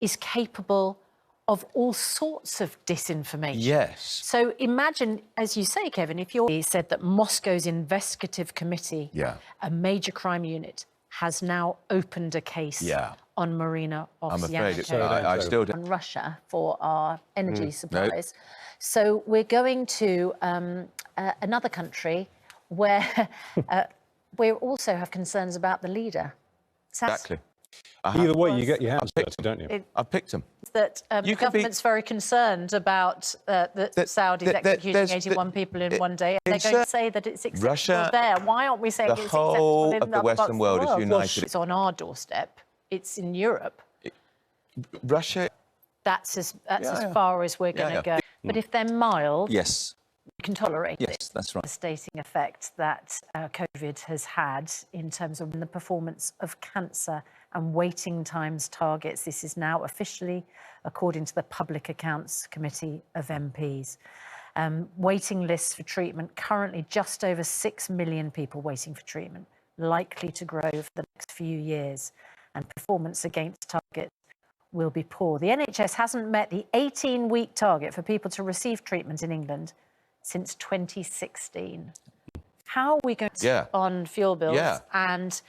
is capable of all sorts of disinformation. Yes. So imagine, as you say, Kevin, if you said that Moscow's investigative committee, a major crime unit, has now opened a case on Marina Ovsyannikova I still don't. on Russia for our energy supplies. So we're going to another country where we also have concerns about the leader. Exactly. Either way, you get your hands dirty, don't you? I've picked them. That the government's very concerned about the Saudis executing 81 people in one day. They're going to say that it's acceptable Russia, there. Why aren't we saying it's acceptable in of the Western world is united. It's on our doorstep. It's in Europe. Russia. That's as far as we're going to go. But if they're mild, we can tolerate it. Yes, that's right. The devastating effect that COVID has had in terms of the performance of cancer and waiting times targets. This is now officially, according to the Public Accounts Committee of MPs. Waiting lists for treatment, currently just over 6 million people waiting for treatment, likely to grow for the next few years, and performance against targets will be poor. The NHS hasn't met the 18-week target for people to receive treatment in England since 2016. How are we going to on fuel bills and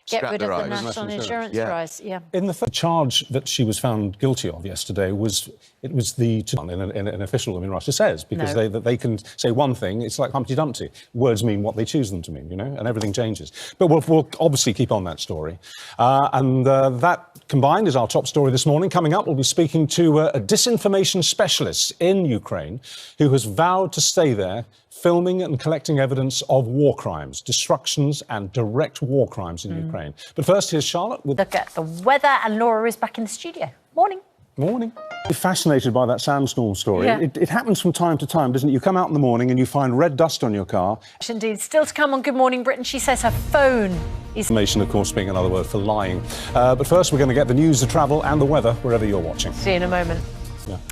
get rid of the national insurance price? In the charge that she was found guilty of yesterday was in an official, Russia says, because they can say one thing, it's like Humpty Dumpty. Words mean what they choose them to mean, you know, and everything changes. But we'll obviously keep on that story. That combined is our top story this morning. Coming up, we'll be speaking to a disinformation specialist in Ukraine who has vowed to stay there, filming and collecting evidence of war crimes, destructions and direct war crimes in Ukraine. But first, here's Charlotte with... Look at the weather, and Laura is back in the studio. Morning. Morning. I'm fascinated by that sandstorm story. It happens from time to time, doesn't it? You come out in the morning and you find red dust on your car. Indeed. Still to come on Good Morning Britain, she says her phone is... Information, of course, being another word for lying. But first, we're going to get the news, the travel and the weather wherever you're watching. See you in a moment.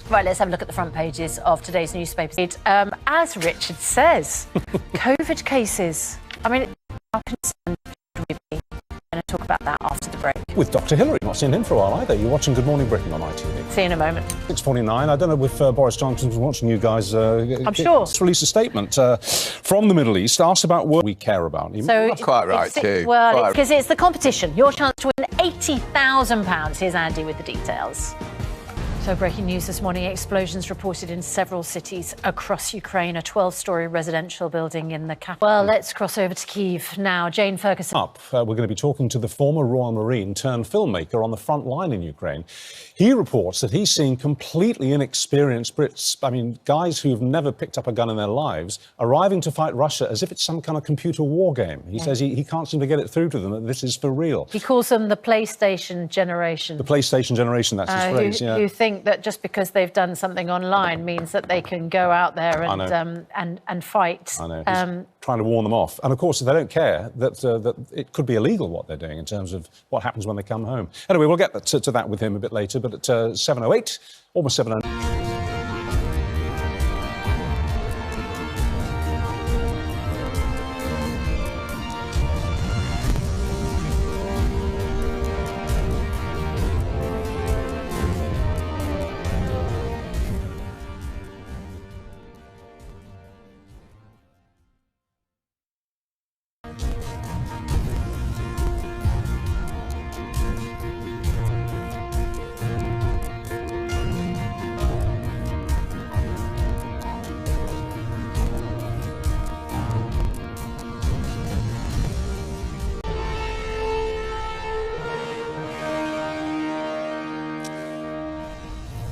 Right, let's have a look at the front pages of today's newspapers. As Richard says, COVID cases. I mean, how concerned should we be? We're going to talk about that after the break. With Dr. Hillary. Not seen him for a while either. You're watching Good Morning Britain on ITV. See you in a moment. 6:49. I don't know if Boris Johnson's watching you guys. I'm sure. Release a statement from the Middle East. Asked about what we care about. So that's quite right too. Well, because it's the competition. Your chance to win £80,000. Here's Andy with the details. So breaking news this morning, explosions reported in several cities across Ukraine, a 12-storey residential building in the capital. Well, let's cross over to Kyiv now. Jane Ferguson. We're going to be talking to the former Royal Marine turned filmmaker on the front line in Ukraine. He reports that he's seen completely inexperienced Brits, I mean, guys who've never picked up a gun in their lives, arriving to fight Russia as if it's some kind of computer war game. He says he can't seem to get it through to them that this is for real. He calls them the PlayStation generation. The PlayStation generation, that's his phrase, who think that just because they've done something online means that they can go out there and fight. I know. He's trying to warn them off. And of course, they don't care that it could be illegal what they're doing in terms of what happens when they come home. Anyway, we'll get to that with him a bit later. But at 7:08, almost 7:09.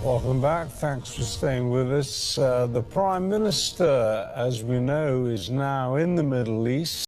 Welcome back. Thanks for staying with us. The Prime Minister, as we know, is now in the Middle East.